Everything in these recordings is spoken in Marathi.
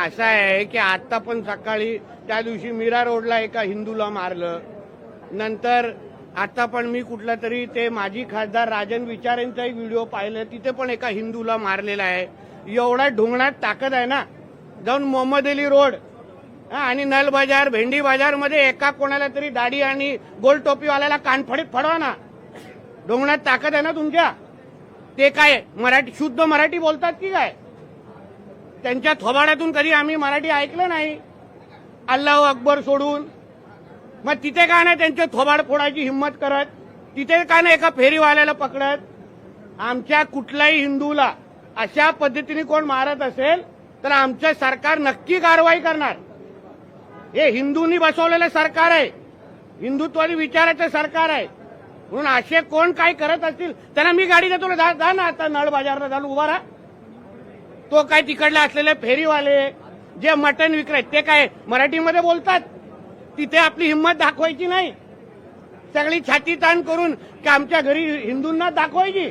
असं आहे की आता पण सकाळी त्या दिवशी मीरा रोडला एका हिंदूला मारलं, नंतर आता पण मी कुठला तरी ते माजी खासदार राजन विचारेंचा एक व्हिडिओ पाहिला, तिथे पण एका हिंदूला मारलेला आहे. एवढा ढोंगणात ताकद आहे ना, जाऊन मोहम्मद अली रोड आणि नल बाजार भेंडी बाजार मध्ये एका कोणाला तरी दाढी आणि गोल टोपीवाल्याला कानफडीत फडवा ना. ढोंगणात ताकद आहे ना तुमच्या. ते काय मराठी शुद्ध मराठी बोलतात की काय? त्यांच्या थोबाड्यातून कधी आम्ही मराठी ऐकलं नाही, अल्लाहू अकबर सोडून. मग तिथे काय नाही त्यांचे थोबाड फोडायची हिंमत करत, तिथे काय नाही एका फेरीवाल्याला पकडत. आमच्या कुठल्याही हिंदूला अशा पद्धतीने कोण मारत असेल तर आमचं सरकार नक्की कारवाई करणार. हे हिंदूंनी बसवलेलं सरकार आहे, हिंदुत्वादी विचाराचं सरकार आहे. म्हणून असे कोण काय करत असतील त्यांना मी गाडी देतो, जा ना आता नळ बाजारला जाऊन उभा राहा. तो काय तिकडले असलेले फेरीवाले जे मटण विक्रेते ते काय मराठीमध्ये बोलतात, तिथे आपली हिंमत दाखवायची नाही. सगळी छाती ताण करून की आमच्या घरी हिंदूंना दाखवायची.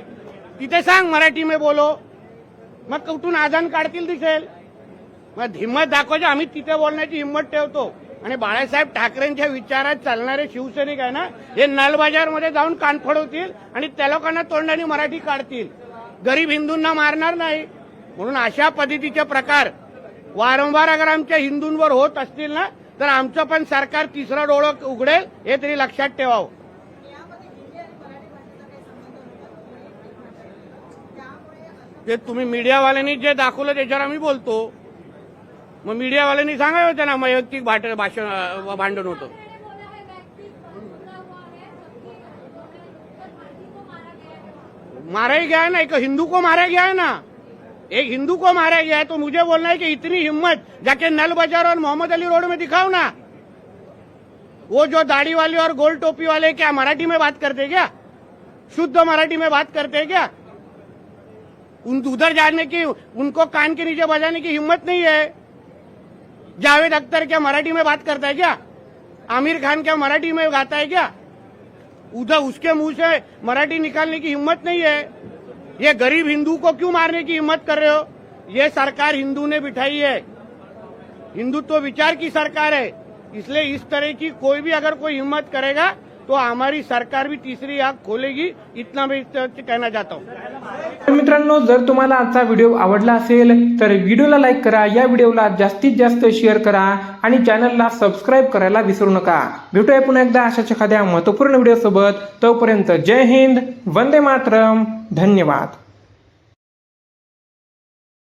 तिथे सांग मराठी में बोलो, मग कुठून आजान काढतील दिसेल. मग हिंमत दाखवायची, आम्ही तिथे बोलण्याची हिंमत ठेवतो. आणि बाळासाहेब ठाकरेंच्या विचारात चालणारे शिवसैनिक आहे ना, हे नलबाजारमध्ये जाऊन कान फडवतील आणि त्या लोकांना तोंडाने मराठी काढतील, गरीब हिंदूंना मारणार नाही. म्हणून अशा पद्धतीचे प्रकार वारंवार अगर आमच्या हिंदूंवर होत असतील ना, तर आमचं पण सरकार तिसरा डोळं उघडेल, हे तरी लक्षात ठेवावं. ते तुम्ही मीडियावाल्यांनी जे दाखवलं त्याच्यावर आम्ही बोलतो. मग मीडियावाल्यांनी सांगावं त्यांना वैयक्तिक भांडण होतं. मारा ही गया है ना, एक हिंदू को मारा गया है ना, एक हिंदू को मारा गया है. तो मुझे बोलना है कि इतनी हिम्मत जाके नल बाजार और मोहम्मद अली रोड में दिखाओ ना. वो जो दाढ़ी वाले और गोल टोपी वाले क्या मराठी में बात करते क्या? शुद्ध मराठी में बात करते क्या? उधर जाने की, उनको कान के नीचे बजाने की हिम्मत नहीं है. जावेद अख्तर क्या मराठी में बात करता है क्या? आमिर खान क्या मराठी में गाता है क्या? उधर उसके मुंह से मराठी निकालने की हिम्मत नहीं है. ये गरीब हिंदू को क्यों मारने की हिम्मत कर रहे हो? ये सरकार हिंदू ने बिठाई है, हिंदुत्व विचार की सरकार है. इसलिए इस तरह की कोई भी अगर कोई हिम्मत करेगा तो हमारी सरकार भी तीसरी आंख खोलेगी. इतना मैं कहना चाहता हूं. मित्रांनो, जर तुम्हाला आजचा व्हिडिओ आवडला असेल तर व्हिडिओला लाईक करा, या व्हिडिओला जास्तीत जास्त शेअर करा आणि चॅनलला सबस्क्राईब करायला विसरू नका. भेटूया पुन्हा एकदा अशाच एखाद्या महत्त्वपूर्ण व्हिडिओ सोबत. तोपर्यंत जय हिंद, वंदे मातरम, धन्यवाद.